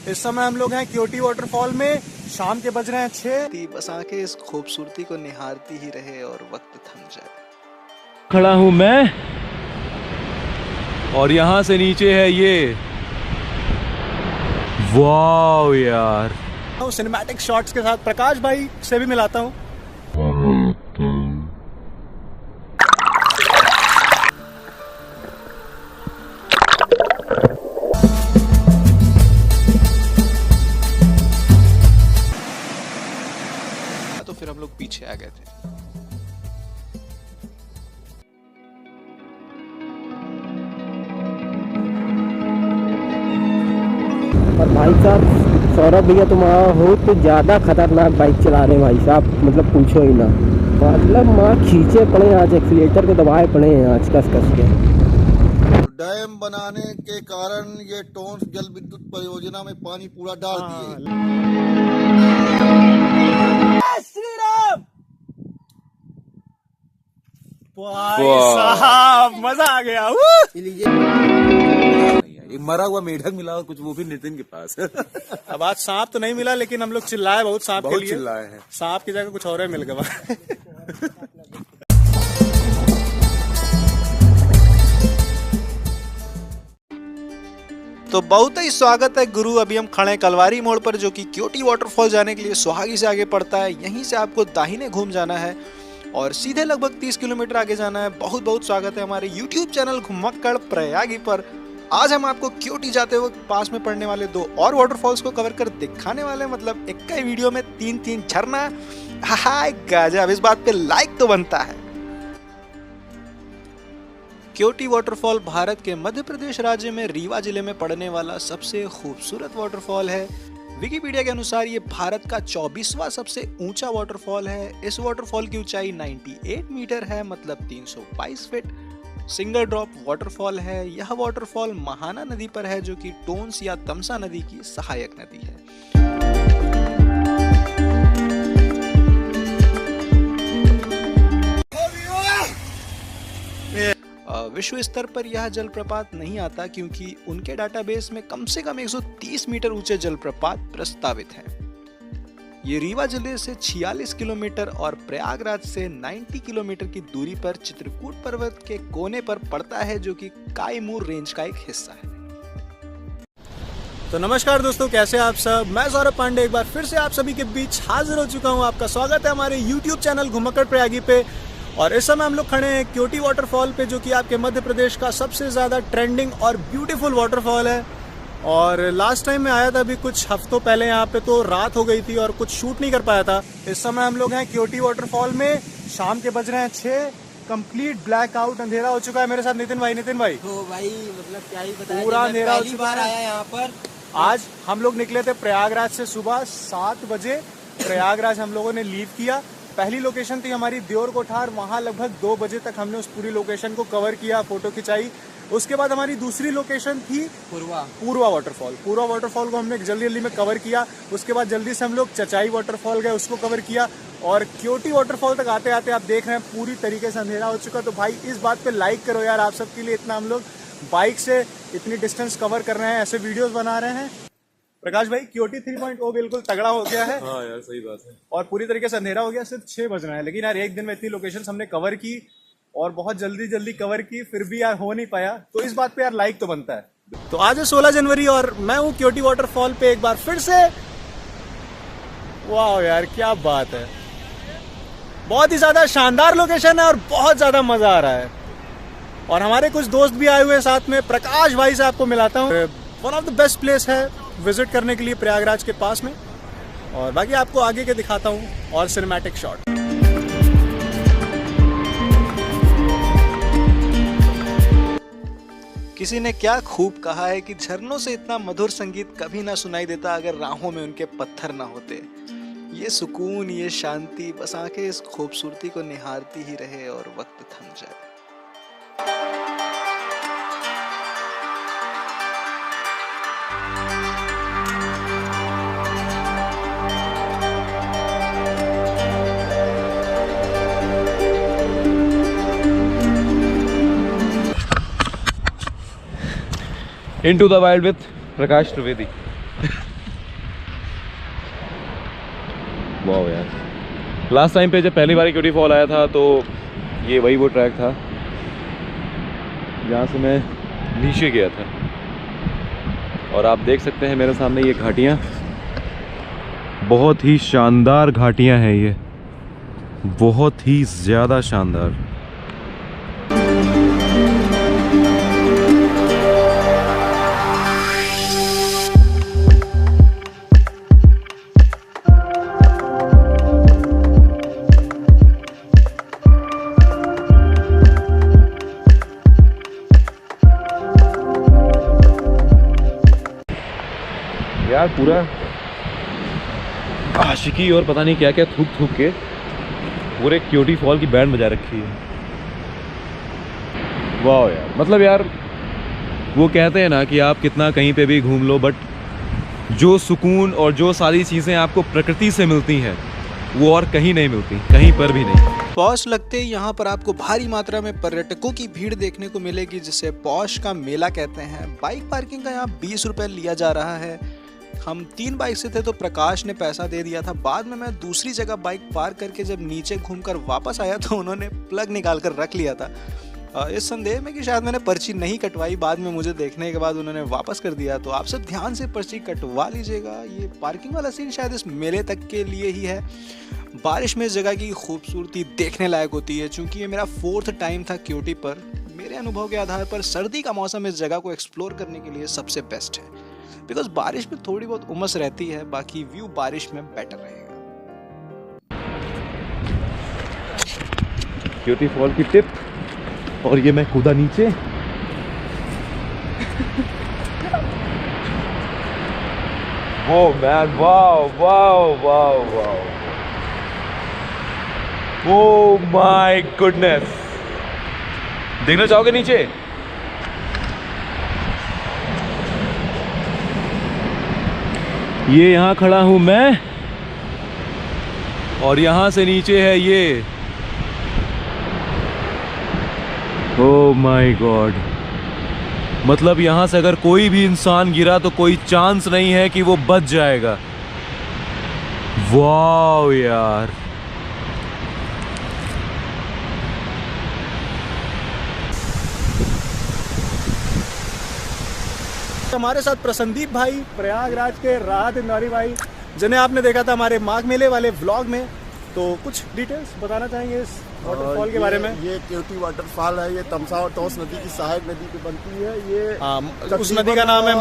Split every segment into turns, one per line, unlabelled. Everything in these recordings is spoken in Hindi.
इस समय हम लोग हैं क्योटी वाटरफॉल में। शाम के बज रहे हैं 6। बस आंखें इस खूबसूरती को निहारती ही रहे और वक्त थम जाए।
खड़ा हूं मैं और यहाँ से नीचे है ये। वाव यार,
सिनेमैटिक शॉट्स के साथ प्रकाश भाई से भी मिलाता हूँ। तो फिर हम लोग पीछे आ गए थे।
और भाई साहब सौरभ भैया तुम हो तो ज़्यादा खतरनाक बाइक चला रहे हैं भाई साहब, मतलब पूछो ही ना। मतलब माँ खींचे पड़े आज, एक्सीलेटर को दबाए पड़े हैं आज कस के।
डैम बनाने के कारण ये टोंस जल विद्युत परियोजना में पानी पूरा डाल दिए।
साहब मजा आ गया।
एक मरा हुआ मेढक मिला और कुछ, वो भी नितिन के पास।
अब आज सांप तो नहीं मिला, लेकिन हम लोग चिल्लाए बहुत सांप के
बहुत
लिए।
चिल्लाए हैं।
सांप की जगह कुछ और ही मिल गया। तो बहुत ही स्वागत है गुरु। अभी हम खड़े हैं कलवारी मोड़ पर, जो कि क्योटी वाटरफॉल जाने के लिए सुहागी से आगे पड़ता है। यहीं से आपको दाहिने घूम जाना है और सीधे लगभग 30 किलोमीटर आगे जाना है। बहुत बहुत स्वागत है हमारे YouTube चैनल घुमक्कड़ प्रयागी पर। आज हम आपको क्योटी जाते वक्त पास में पड़ने वाले 2 और वाटरफॉल्स को कवर कर दिखाने वाले, मतलब एक ही वीडियो में 3 झरना। हाय गजब, इस बात पे लाइक तो बनता है। क्योटी वाटरफॉल भारत के मध्य प्रदेश राज्य में रीवा जिले में पड़ने वाला सबसे खूबसूरत वाटरफॉल है। विकिपीडिया के अनुसार ये भारत का 24वां सबसे ऊंचा वाटरफॉल है। इस वाटरफॉल की ऊंचाई 98 मीटर है, मतलब 322 फीट। सिंगल ड्रॉप वाटरफॉल है। यह वाटरफॉल महाना नदी पर है, जो कि टोंस या तमसा नदी की सहायक नदी है। विश्व स्तर पर यह जलप्रपात नहीं आता, क्योंकि उनके डाटाबेस में कम से कम 130 मीटर ऊंचे जलप्रपात प्रस्तावित हैं। ये रीवा जिले से 46 किलोमीटर और प्रयागराज से 90 किलोमीटर की दूरी पर चित्रकूट पर्वत के कोने पर पड़ता है, जो कि काईमूर रेंज का एक हिस्सा है। तो नमस्कार दोस्तों, कैसे आप सब। मैं सौरभ पांडे एक बार फिर से आप सभी के बीच हाजिर हो चुका हूं। आपका स्वागत है हमारे YouTube चैनल घुमक्कड़ प्रयागी पे। और इस समय हम लोग खड़े हैं क्योटी वाटरफॉल पे, जो कि आपके मध्य प्रदेश का सबसे ज्यादा ट्रेंडिंग और ब्यूटीफुल वाटरफॉल है। और लास्ट टाइम मैं आया था अभी कुछ हफ्तों पहले यहाँ पे, तो रात हो गई थी और कुछ शूट नहीं कर पाया था। इस समय हम लोग हैं क्योटी वाटरफॉल में। शाम के बज रहे हैं 6। कंप्लीट ब्लैक आउट, अंधेरा हो चुका है। मेरे साथ नितिन भाई।
तो भाई मतलब क्या ही बताया,
पूरा अंधेरा हो चुका
बार आया यहाँ पर।
आज हम लोग निकले थे प्रयागराज से सुबह 7 बजे। प्रयागराज हम लोगों ने लीव किया। पहली लोकेशन थी हमारी देवर कोठार। वहाँ लगभग 2 बजे तक हमने उस पूरी लोकेशन को कवर किया, फोटो खिंचाई। उसके बाद हमारी दूसरी लोकेशन थी पूर्वा वाटरफॉल। पूर्वा वाटरफॉल को हमने जल्दी में कवर किया। उसके बाद जल्दी से हम लोग चचाई वाटरफॉल गए, उसको कवर किया। और क्योटी वाटरफॉल तक आते आते आप देख रहे हैं पूरी तरीके से अंधेरा हो चुका। तो भाई इस बात पे लाइक करो यार, आप सबके लिए इतना हम लोग बाइक से इतनी डिस्टेंस कवर कर रहे हैं, ऐसे वीडियोस बना रहे हैं। प्रकाश भाई, क्योटी 3.0 बिल्कुल तगड़ा हो गया है।
हाँ यार, सही बात है।
और पूरी तरीके से अंधेरा हो गया। सिर्फ 6 बज रहे हैं, लेकिन यार एक दिन में इतनी लोकेशंस हमने कवर की और बहुत जल्दी कवर की, फिर भी यार हो नहीं पाया। तो इस बात पे यार लाइक तो बनता है। तो आज है 16 जनवरी और मैं हूँ क्योटी वाटरफॉल पे एक बार फिर से। वाह यार क्या बात है, बहुत ही ज्यादा शानदार लोकेशन है और बहुत ज्यादा मजा आ रहा है। और हमारे कुछ दोस्त भी आए हुए हैं साथ में। प्रकाश भाई से आपको मिलाता हूँ। One of the best place है विजिट करने के लिए प्रयागराज के पास में। और बाकी आपको आगे के दिखाता हूँ और सिनेमैटिक शॉट। किसी ने क्या खूब कहा है कि झरनों से इतना मधुर संगीत कभी ना सुनाई देता अगर राहों में उनके पत्थर ना होते। ये सुकून, ये शांति, बस आंखें इस खूबसूरती को निहारती ही रहे और वक्त थम जाए।
इनटू द वाइल्ड विद प्रकाश त्रिवेदी। वाह यार, लास्ट टाइम पे जब पहली बार क्यूटी फॉल आया था तो ये वही वो ट्रैक था जहाँ से मैं नीचे गया था। और आप देख सकते हैं मेरे सामने ये घाटियाँ, बहुत ही शानदार घाटियाँ हैं ये, बहुत ही ज़्यादा शानदार। यार पूरा आशिकी और पता नहीं क्या क्या थूक थूक के पूरे क्यूटी फॉल की बैंड बजा रखी है। वाह यार, मतलब यार वो कहते हैं ना कि आप कितना कहीं पे भी घूम लो, बट जो सुकून और जो सारी चीज़ें आपको प्रकृति से मिलती हैं वो और कहीं नहीं मिलती, कहीं पर भी नहीं।
पौष लगते ही यहाँ पर आपको भारी मात्रा में पर्यटकों की भीड़ देखने को मिलेगी, जिसे पौष का मेला कहते हैं। बाइक पार्किंग का यहाँ 20 रुपये लिया जा रहा है। हम 3 बाइक से थे तो प्रकाश ने पैसा दे दिया था। बाद में मैं दूसरी जगह बाइक पार्क करके जब नीचे घूमकर वापस आया तो उन्होंने प्लग निकाल कर रख लिया था, इस संदेह में कि शायद मैंने पर्ची नहीं कटवाई। बाद में मुझे देखने के बाद उन्होंने वापस कर दिया। तो आप सब ध्यान से पर्ची कटवा लीजिएगा। ये पार्किंग वाला सीन शायद इस मेले तक के लिए ही है। बारिश में इस जगह की खूबसूरती देखने लायक होती है। चूँकि ये मेरा 4th टाइम था क्यूटी पर, मेरे अनुभव के आधार पर सर्दी का मौसम इस जगह को एक्सप्लोर करने के लिए सबसे बेस्ट है, बिकॉज बारिश में थोड़ी बहुत उमस रहती है, बाकी व्यू बारिश में बेटर रहेगा।
क्यूटी फॉल की टिप, और ये मैं कूदा नीचे। Oh man, wow, wow, wow, wow. Oh my goodness. देखना चाहोगे नीचे? ये यहाँ खड़ा हूँ मैं, और यहाँ से नीचे है ये। Oh my God. मतलब यहाँ से अगर कोई भी इंसान गिरा तो कोई चांस नहीं है कि वो बच जाएगा। वाह यार,
हमारे साथ प्रसंदीप भाई, प्रयागराज के राहत इंदौरी भाई, जिन्हें आपने देखा था हमारे माघ मेले वाले व्लॉग में। तो कुछ डिटेल्स बताना चाहेंगे इस वाटरफॉल के बारे में?
ये क्यूटी वाटरफॉल है। ये तमसा और तौस नदी की सहायक नदी पे बनती है। ये
उस नदी का नाम है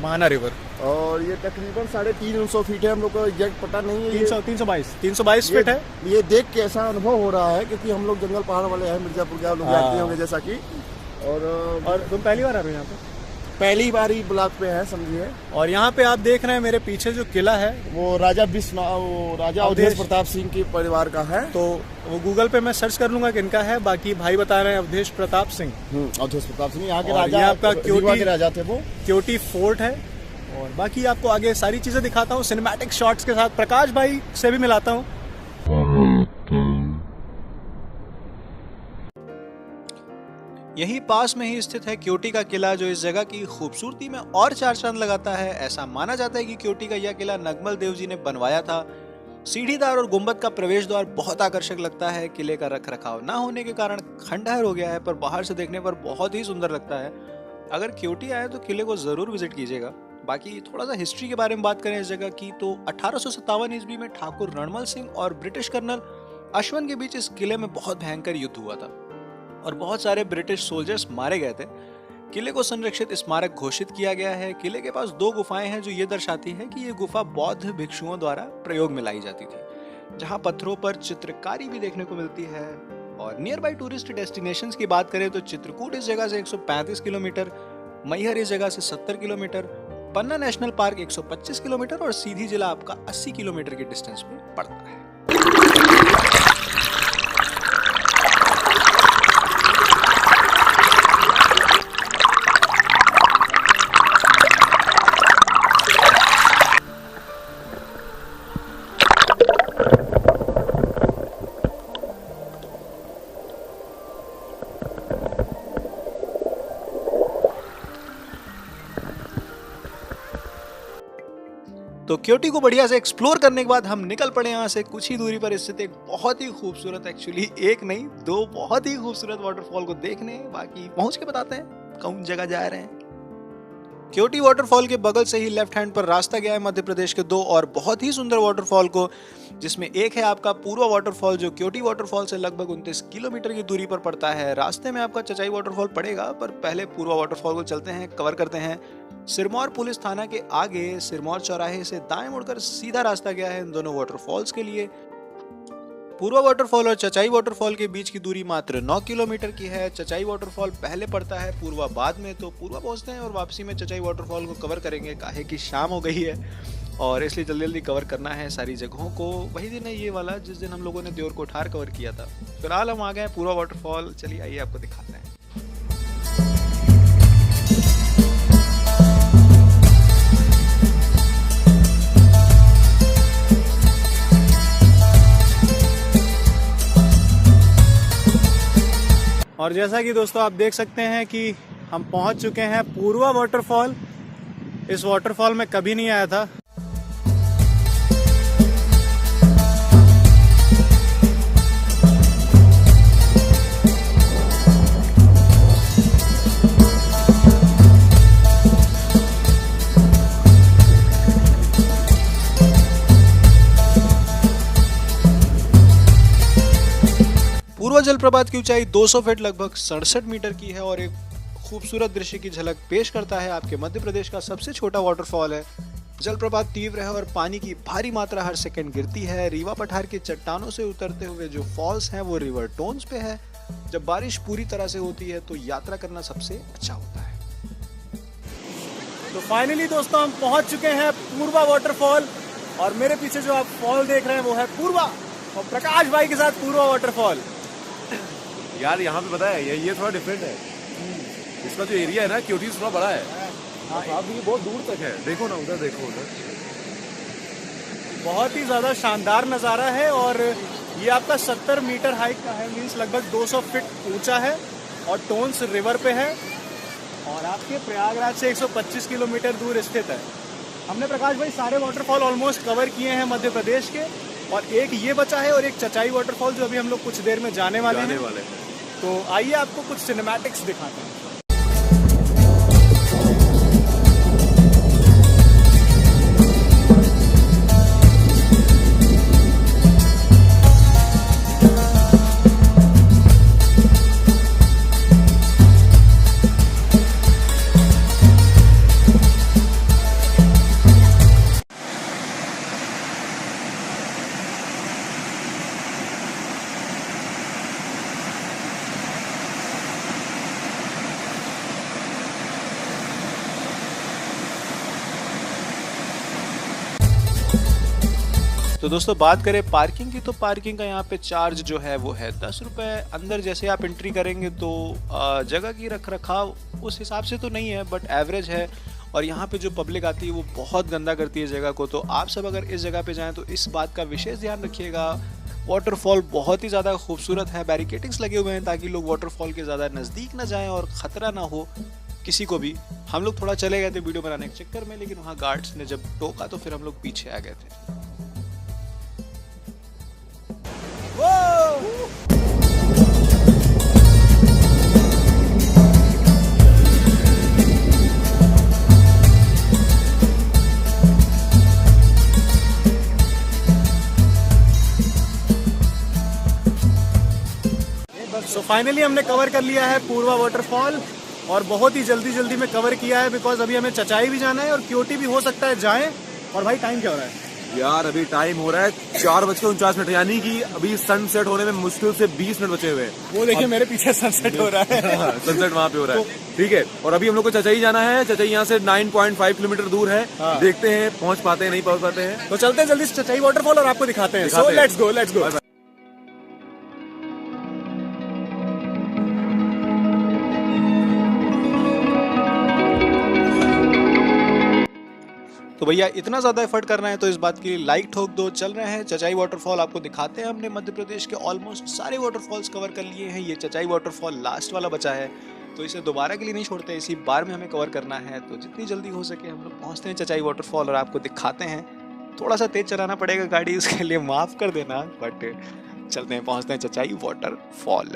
महाना रिवर,
और ये तकरीबन 350 फीट है। हम लोग को एग्जैक्ट पता नहीं है।
322 फीट है।
ये देख के ऐसा अनुभव हो रहा है क्योंकि हम लोग जंगल पहाड़ वाले हैं, मिर्जापुर के, आप लोग जानते होंगे जैसा कि। और
तुम पहली बार आ रहे हो यहाँ पे?
पहली बार ही ब्लॉक पे है समझिए।
और यहाँ पे आप देख रहे हैं मेरे पीछे जो किला है
वो राजा अवधेश प्रताप सिंह के परिवार का है।
तो वो गूगल पे मैं सर्च कर लूंगा किनका है। बाकी भाई बता रहे हैं अवधेश प्रताप सिंह।
अवधेश प्रताप सिंह यहाँ के
और
राजा,
ये आपका
रीवा के राजा थे वो।
क्यूटी फोर्ट है। और बाकी आपको आगे सारी चीजें दिखाता हूँ सिनेमैटिक शॉट्स के साथ। प्रकाश भाई से भी मिलाता हूँ।
यही पास में ही स्थित है क्यूटी का किला, जो इस जगह की खूबसूरती में और 4 चांद लगाता है। ऐसा माना जाता है कि क्यूटी का यह किला नगमल देव जी ने बनवाया था। सीढ़ीदार और गुंबद का प्रवेश द्वार बहुत आकर्षक लगता है। किले का रख रखाव ना होने के कारण खंडहर हो गया है, पर बाहर से देखने पर बहुत ही सुंदर लगता है। अगर क्यूटी आए तो किले को जरूर विजिट कीजिएगा। बाकी थोड़ा सा हिस्ट्री के बारे में बात करें इस जगह की, तो 1857 ईस्वी में ठाकुर रणमल सिंह और ब्रिटिश कर्नल अश्वन के बीच इस किले में बहुत भयंकर युद्ध हुआ था और बहुत सारे ब्रिटिश सोल्जर्स मारे गए थे। किले को संरक्षित स्मारक घोषित किया गया है। किले के पास 2 गुफाएं हैं जो ये दर्शाती है कि ये गुफा बौद्ध भिक्षुओं द्वारा प्रयोग में लाई जाती थी, जहां पत्थरों पर चित्रकारी भी देखने को मिलती है। और नियर बाई टूरिस्ट डेस्टिनेशंस की बात करें तो चित्रकूट इस जगह से 135 किलोमीटर, मैहर इस जगह से 70 किलोमीटर, पन्ना नेशनल पार्क 125 किलोमीटर और सीधी जिला आपका 80 किलोमीटर के डिस्टेंस में पड़ता है। तो क्योटी को बढ़िया से एक्सप्लोर करने के बाद हम निकल पड़े यहाँ से। कुछ ही दूरी पर स्थित एक बहुत ही खूबसूरत, एक्चुअली एक नहीं दो बहुत ही खूबसूरत वाटरफॉल को देखने, बाकी पहुंच के बताते हैं कौन जगह जा रहे हैं। क्योटी वाटरफॉल के बगल से ही लेफ्ट हैंड पर रास्ता गया है मध्य प्रदेश के 2 और बहुत ही सुंदर वाटरफॉल को, जिसमें एक है आपका पूर्वा वाटरफॉल जो क्योटी वाटरफॉल से लगभग 29 किलोमीटर की दूरी पर पड़ता है। रास्ते में आपका चचाई वाटरफॉल पड़ेगा, पर पहले पूर्वा वाटरफॉल को चलते हैं, कवर करते हैं। सिरमौर पुलिस थाना के आगे सिरमौर चौराहे से दाएं मुड़कर सीधा रास्ता गया है इन दोनों वाटरफॉल्स के लिए। पूर्वा वाटरफॉल और चचाई वाटरफॉल के बीच की दूरी मात्र 9 किलोमीटर की है। चचाई वाटरफॉल पहले पड़ता है, पूर्वा बाद में। तो पूर्वा पहुंचते हैं और वापसी में चचाई वाटरफॉल को कवर करेंगे, काहे कि शाम हो गई है और इसलिए जल्दी जल्दी कवर करना है सारी जगहों को। वही दिन है ये वाला जिस दिन हम लोगों ने देवर कोठार कवर किया था। फिलहाल हम आ गए पूर्वा वाटरफॉल, चलिए आइए आपको दिखाते हैं।
और जैसा कि दोस्तों आप देख सकते हैं कि हम पहुंच चुके हैं पूर्वा वाटरफॉल। इस वाटरफॉल में कभी नहीं आया था।
पूर्वा जलप्रपात की ऊंचाई 200 फीट लगभग 67 मीटर की है और एक खूबसूरत दृश्य की झलक पेश करता है। आपके मध्य प्रदेश का सबसे छोटा वाटरफॉल है। जलप्रपात तीव्र है और पानी की भारी मात्रा हर सेकंड गिरती है। रीवा पठार की चट्टानों से उतरते हुए जो फॉल्स हैं वो रिवर टोन्स पे है। जब बारिश पूरी तरह से होती है तो यात्रा करना सबसे अच्छा होता है।
तो फाइनली दोस्तों हम पहुंच चुके हैं पूर्वा वाटरफॉल और मेरे पीछे जो आप फॉल देख रहे हैं वो है पूर्वा, और प्रकाश भाई के साथ पूर्वा वाटरफॉल।
यार यहाँ पे पता है ये थोड़ा डिफरेंट है। इसका जो एरिया है ना क्योटी थोड़ा बड़ा है। हाँ, आप ये बहुत दूर तक है। देखो ना उधर, देखो उधर,
बहुत ही ज्यादा शानदार नज़ारा है और ये आपका 70 मीटर हाइट का है, मीन्स लगभग 200 फीट ऊंचा है और टोन्स रिवर पे है और आपके प्रयागराज से 125 किलोमीटर दूर स्थित है। हमने प्रकाश भाई सारे वाटरफॉल ऑलमोस्ट कवर किए हैं मध्य प्रदेश के, और एक ये बचा है और एक चचाई वाटरफॉल जो अभी हम लोग कुछ देर में जाने वाले हैं। तो आइए आपको कुछ सिनेमैटिक्स दिखाते हैं।
तो दोस्तों बात करें पार्किंग की, तो पार्किंग का यहाँ पे चार्ज जो है वो है 10 रुपये। अंदर जैसे आप एंट्री करेंगे तो जगह की रख रखाव उस हिसाब से तो नहीं है, बट एवरेज है। और यहाँ पे जो पब्लिक आती है वो बहुत गंदा करती है जगह को। तो आप सब अगर इस जगह पे जाएं तो इस बात का विशेष ध्यान रखिएगा। वाटरफॉल बहुत ही ज़्यादा खूबसूरत है, बैरिकेडिंग्स लगे हुए हैं ताकि लोग वाटरफॉल के ज़्यादा नज़दीक ना जाएं और ख़तरा ना हो किसी को भी। हम लोग थोड़ा चले गए थे वीडियो बनाने के चक्कर में, लेकिन वहाँ गार्ड्स ने जब टोका तो फिर हम लोग पीछे आ गए थे।
सो फाइनली हमने कवर कर लिया है पूर्वा वाटरफॉल और बहुत ही जल्दी में कवर किया है, बिकॉज अभी हमें चचाई भी जाना है और क्योटी भी हो सकता है जाएं। और भाई टाइम क्या हो रहा है
यार? अभी टाइम हो रहा है 4:49, यानी कि अभी सनसेट होने में मुश्किल से 20 मिनट बचे हुए हैं।
वो देखिए मेरे पीछे सनसेट हो रहा है।
सनसेट वहाँ पे हो रहा है, ठीक है। और अभी हम लोग को चचाई जाना है। चचाई यहाँ से 9.5 किलोमीटर दूर है। देखते हैं पहुँच पाते हैं नहीं पहुँच पाते हैं।
तो चलते हैं जल्दी चचाई वाटरफॉल और आपको दिखाते हैं। So let's go.
तो भैया इतना ज़्यादा एफर्ट करना है तो इस बात के लिए लाइक ठोक दो। चल रहे हैं चचाई वाटरफॉल, आपको दिखाते हैं। हमने मध्य प्रदेश के ऑलमोस्ट सारे वाटरफॉल्स कवर कर लिए हैं। ये चचाई वाटरफॉल लास्ट वाला बचा है। तो इसे दोबारा के लिए नहीं छोड़ते, इसी बार में हमें कवर करना है। तो जितनी जल्दी हो सके हम लोग पहुंचते हैं चचाई वाटरफॉल और आपको दिखाते हैं। थोड़ा सा तेज चलाना पड़ेगा गाड़ी, उसके लिए माफ़ कर देना, बट चलते हैं, पहुंचते हैं चचाई वाटरफॉल।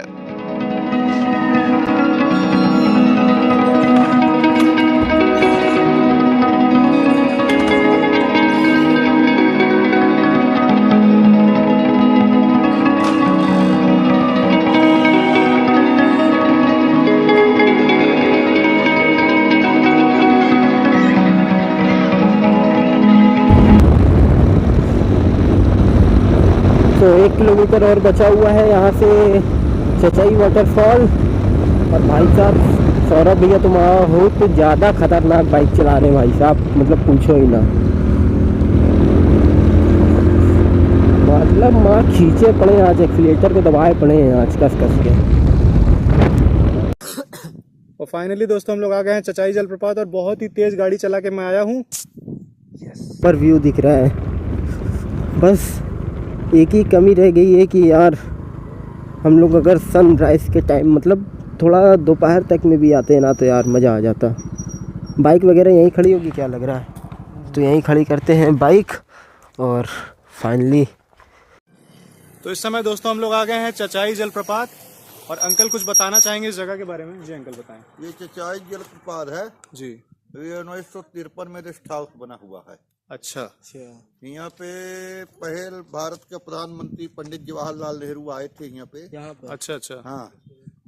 तो 1 किलोमीटर और बचा हुआ है यहाँ से चचाई वाटरफॉल। और भाई साहब सौरभ भैया तुम हो तो ज़्यादा खतरनाक बाइक चला रहे हैं भाई साहब, मतलब पूछो ही ना। मतलब माँ खींचे पड़े आज, एक्सीलेटर को दबाए पड़े हैं आज कस के।
और फाइनली दोस्तों हम लोग आ गए हैं चचाई जलप्रपात और बहुत ही तेज गाड़ी चला के मैं आया हूँ।
पर व्यू दिख रहा है, बस एक ही कमी रह गई है कि यार हम लोग अगर सनराइज के टाइम मतलब थोड़ा दोपहर तक में भी आते हैं ना तो यार मज़ा आ जाता। बाइक वगैरह यहीं खड़ी होगी क्या लग रहा है, तो यहीं खड़ी करते हैं बाइक। और फाइनली
तो इस समय दोस्तों हम लोग आ गए हैं चचाई जलप्रपात और अंकल कुछ बताना चाहेंगे इस जगह के बारे में। जी अंकल बताएं।
ये चचाई जलप्रपात है,
जी
ये 1953 में रेस्ट हाउस बना हुआ है।
अच्छा
यहाँ पे पहले भारत के प्रधानमंत्री पंडित जवाहरलाल नेहरू आए थे यहाँ पे।
अच्छा अच्छा
हाँ,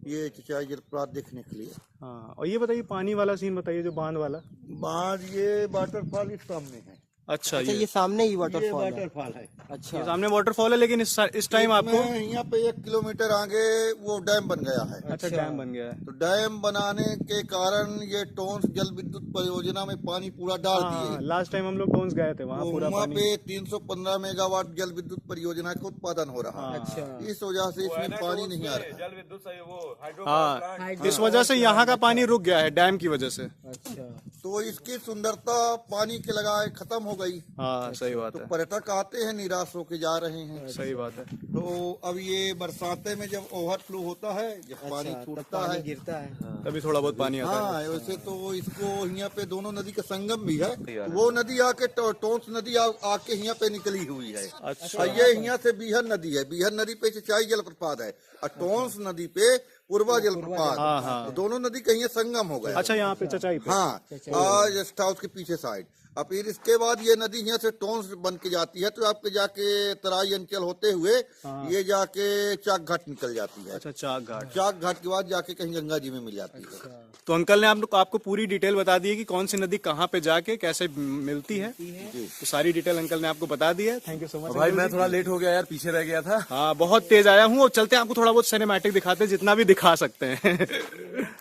ये चचाई जलप्रपात देखने के लिए।
हाँ, और ये बताइए पानी वाला सीन बताइए जो बांध वाला।
बांध ये वाटरफॉल इस सामने है।
अच्छा
ये सामने ही
ये
वाटरफॉल है।
वाटरफॉल है।
अच्छा
ये सामने वाटरफॉल है, लेकिन इस टाइम आपको
यहाँ पे 1 किलोमीटर आगे वो डैम बन गया है।
अच्छा डैम बन गया है।
तो डैम बनाने के कारण ये टोंस जल विद्युत परियोजना में पानी पूरा डाल
हाँ,
दिए।
लास्ट टाइम हम लोग टोन्स गए थे वहाँ पूरा
वहाँ
पानी।
पे 315 मेगावाट जल विद्युत परियोजना का उत्पादन हो रहा है।
अच्छा
इस वजह से इसमें पानी नहीं आ रहा है।
हाँ, इस वजह से यहाँ का पानी रुक गया है डैम की वजह से।
अच्छा
तो इसकी सुंदरता पानी के लगाए खत्म हो गई।
हाँ सही बात
तो
है,
पर्यटक आते हैं निराश होके जा रहे हैं।
सही बात है।
तो अब ये बरसाते में जब ओवरफ्लो होता है, जब पानी छूटता है,
गिरता है।
तभी थोड़ा बहुत पानी आता है।
हाँ वैसे तो इसको यहाँ पे दोनों नदी का संगम भी है। वो नदी आके टोंस नदी आके यहाँ पे निकली हुई है।
अच्छा।
और ये यहाँ से बीहर नदी है, बीहर नदी पे चचाई जलप्रपात है और टोंस नदी पे पूर्वा जलप्रपात।
हाँ, हाँ।
तो दोनों नदी कहीं संगम हो गया।
अच्छा यहाँ पे चचाई पे।
हाँ, और गेस्ट हाउस के पीछे साइड। और फिर इसके बाद ये नदी यहाँ से टोंस बन के जाती है, तो आपके जाके तराई अंचल होते हुए ये जाके चाक घाट निकल जाती है।
अच्छा चाक घाट।
चाक घाट के बाद जाके कहीं गंगा जी में मिल जाती है।
तो अंकल ने आपको पूरी डिटेल बता दी है कि कौन सी नदी कहाँ पे जाके कैसे मिलती है। तो सारी डिटेल अंकल ने आपको बता दी है। थैंक यू सो मच
भाई मैं थोड़ा लेट हो गया यार, पीछे रह गया था।
हाँ बहुत तेज आया हूँ और चलते हैं, आपको थोड़ा बहुत सिनेमैटिक दिखाते हैं जितना भी दिखा सकते हैं।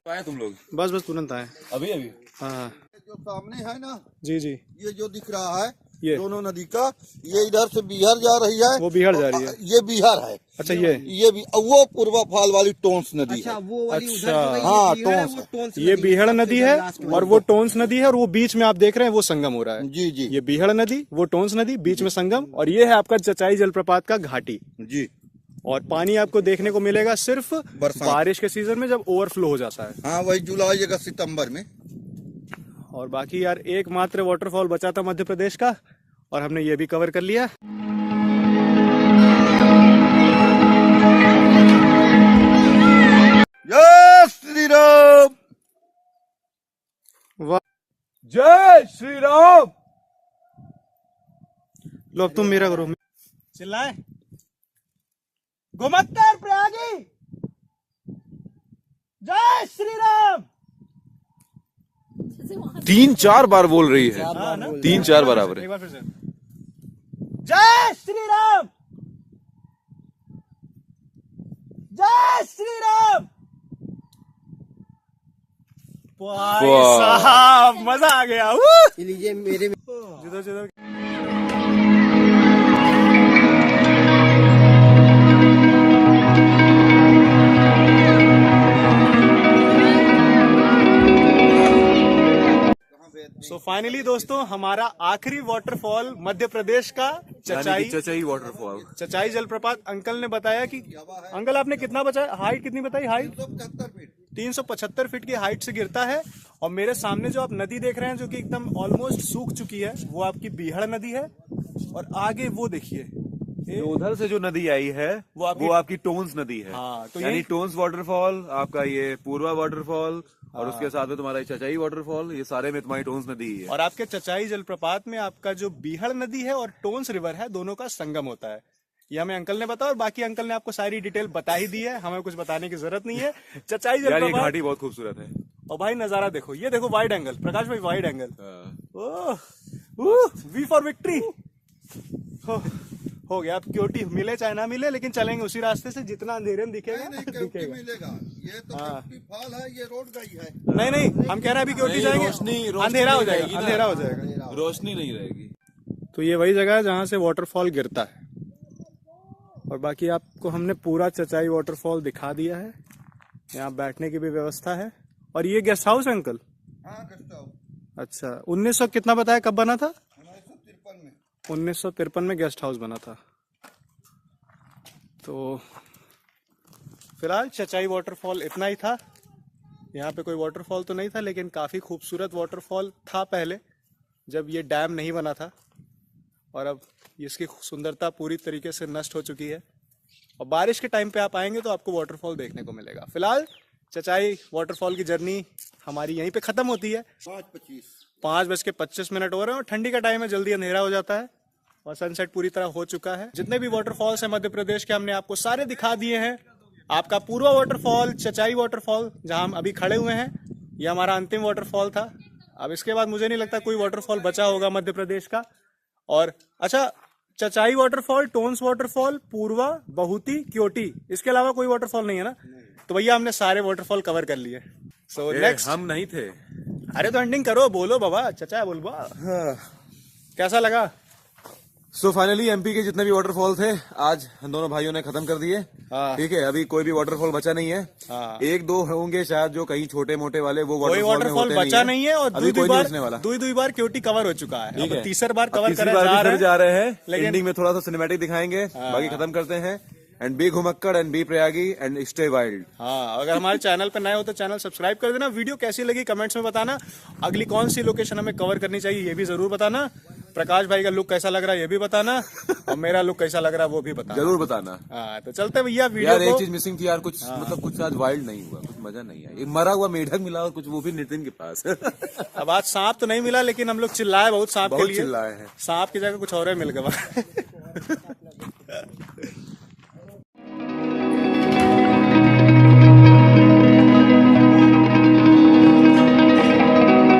आए तुम लोग
बस तुरंत आए।
अभी अभी
हाँ
जो सामने है ना,
जी जी,
ये जो दिख रहा है
ये
दोनों नदी का, ये इधर से बिहार जा रही है।
वो बिहार जा रही है।
ये बिहार है।
अच्छा ये
भी वो पूर्वा फाल वाली टोंस नदी है।
वो वाली
अच्छा
हाँ टोंस।
ये बिहड़ नदी है और वो टोन्स नदी है और वो बीच में आप देख रहे हैं वो संगम हो रहा है।
जी जी
ये बिहड़ नदी, वो टोन्स नदी, बीच में संगम, और ये है आपका चचाई जलप्रपात का घाटी।
जी।
और पानी आपको देखने को मिलेगा सिर्फ
बरसात।
बारिश के सीजन में जब ओवरफ्लो हो जाता है।
हाँ वही जुलाई अगस्त सितंबर में।
और बाकी यार एकमात्र वाटरफॉल बचा था मध्य प्रदेश का और हमने ये भी कवर कर लिया।
जय श्री राम।
वाह,
जय श्री राम।
लो अब तुम मेरा करो। चिल्लाए गोमत्तर प्रयागी जय श्री राम।
3-4 बार बोल रही है,
हाँ ना?
3-4 बराबर है।
एक बार फिर से जय श्री राम, जय श्री राम। भाई
वाह।
साहब मजा आ गया।
लीजिए मेरे
जिधर जिधर सो फाइनली दोस्तों हमारा आखिरी वाटरफॉल मध्य प्रदेश का
चचाई वाटरफॉल,
चचाई जलप्रपात। अंकल ने बताया कि अंकल आपने कितना बताया, हाइट कितनी बताई? हाइट 375 फीट की हाइट से गिरता है। और मेरे सामने जो आप नदी देख रहे हैं जो कि एकदम ऑलमोस्ट सूख चुकी है, वो आपकी बीहड़ नदी है। और आगे वो देखिए,
तो उधर से जो नदी आई है
वो आपकी
टोन्स नदी है।
हाँ, तो
यानी
यही-
टोन्स वाटरफॉल, आपका ये पूर्वा वाटरफॉल, और उसके साथ में तुम्हारा चचाई वाटरफॉल, ये सारे में तुम्हारी टोन्स नदी ही है।
और आपके चचाई जलप्रपात में आपका जो बीहड़ नदी है और टोन्स रिवर है, दोनों का संगम होता है। ये हमें अंकल ने बताया और बाकी अंकल ने आपको सारी डिटेल बता ही दी है, हमें कुछ बताने की जरूरत नहीं है। चचाई
यार ये
जलप्रपात,
घाटी बहुत खूबसूरत है।
और भाई नजारा देखो, ये देखो वाइड एंगल, प्रकाश भाई वाइड एंगल।
हाँ।
V for victory. हो गया, अब क्योटी मिले चाहे ना मिले, लेकिन चलेंगे उसी रास्ते से जितना अंधेरे में दिखेगा
नहीं क्योंकि
दिखेगा।
मिलेगा, ये तो क्योंकि फॉल है, ये रोड का ही है।
नहीं नहीं, हम कह रहे हैं अभी क्योटी जाएंगे, अंधेरा हो जाएगा, अंधेरा हो जाएगा।
रोशनी नहीं रहेगी।
तो ये वही जगह है जहाँ से वाटरफॉल गिरता है। और बाकी आपको हमने पूरा चचाई वाटरफॉल दिखा दिया है। यहाँ बैठने की भी व्यवस्था है। और ये गेस्ट हाउस है अंकल?
हाँ करता हूँ।
अच्छा, 1900 कितना बताया कब बना था?
1953 में।
1953 में गेस्ट हाउस बना था। तो फिलहाल चचाई वाटरफॉल इतना ही था। यहाँ पे कोई वाटरफॉल तो नहीं था, लेकिन काफ़ी खूबसूरत वाटरफॉल था पहले, जब ये डैम नहीं बना था। और अब इसकी सुंदरता पूरी तरीके से नष्ट हो चुकी है। और बारिश के टाइम पे आप आएंगे तो आपको वाटरफॉल देखने को मिलेगा। फिलहाल चचाई वाटरफॉल की जर्नी हमारी यहीं पे ख़त्म होती है। 5:25 हो रहे हैं और ठंडी का टाइम है, जल्दी अंधेरा हो जाता है और सनसेट पूरी तरह हो चुका है। जितने भी वाटरफॉल्स हैं मध्य प्रदेश के, हमने आपको सारे दिखा दिए हैं। आपका पूर्वा वाटरफॉल, चचाई वाटरफॉल जहां हम अभी खड़े हुए हैं, ये हमारा अंतिम वाटरफॉल था। अब इसके बाद मुझे नहीं लगता कोई वाटरफॉल बचा होगा मध्य प्रदेश का। और अच्छा, चचाई वाटरफॉल, टोन्स वाटरफॉल, पूर्वा, बहुती, क्योटी, इसके अलावा कोई वाटरफॉल नहीं है ना? तो भैया हमने सारे वाटरफॉल कवर कर लिए। सो नेक्स्ट,
हम नहीं थे।
अरे तो एंडिंग करो, बोलो बाबा, चचा बोल बा। कैसा लगा?
सो फाइनली एमपी के जितने भी वाटरफॉल थे आज हम दोनों भाइयों ने खत्म कर दिए।
हाँ।
ठीक है, अभी कोई भी वाटरफॉल बचा नहीं है।
हाँ।
एक दो होंगे शायद जो कहीं छोटे मोटे वाले, वो
कोई वाटरफॉल बचा नहीं है। और
अभी कोई नहीं बचने वाला।
दुई बार क्योटी कवर हो चुका है।
ठीक
अब
है,
तीसरी बार
अब
कवर
तीसरी
करने
बार
जा
भी
रहे
फिर जा रहे हैं।
लेकिन-
एंडिंग में थोड़ा सा सिनेमैटिक दिखाएंगे, बाकी खत्म करते हैं। एंड बी घुमक्कड़ एंड बी प्रयागी एंड स्टे वाइल्ड।
हाँ, अगर हमारे चैनल पे नए हो तो चैनल सब्सक्राइब कर देना। वीडियो कैसी लगी कमेंट्स में बताना। अगली कौन सी लोकेशन हमें कवर करनी चाहिए ये भी जरूर बताना। प्रकाश भाई का लुक कैसा लग रहा है ये भी बताना, और मेरा लुक कैसा लग रहा है वो भी बताना।
जरूर बताना।
हाँ, तो चलते भैया
यार
वीडियो
एक
को।
चीज मिसिंग थी यार, कुछ मतलब कुछ आज वाइल्ड नहीं हुआ, कुछ मजा नहीं आया। एक मरा हुआ मेढक मिला और कुछ वो भी नितिन के पास।
अब आज सांप तो नहीं मिला, लेकिन हम लोग चिल्लाए बहुत सांप के
बहुत
लिए।
चिल्लाए हैं।
सांप की जगह कुछ और ही मिल गया।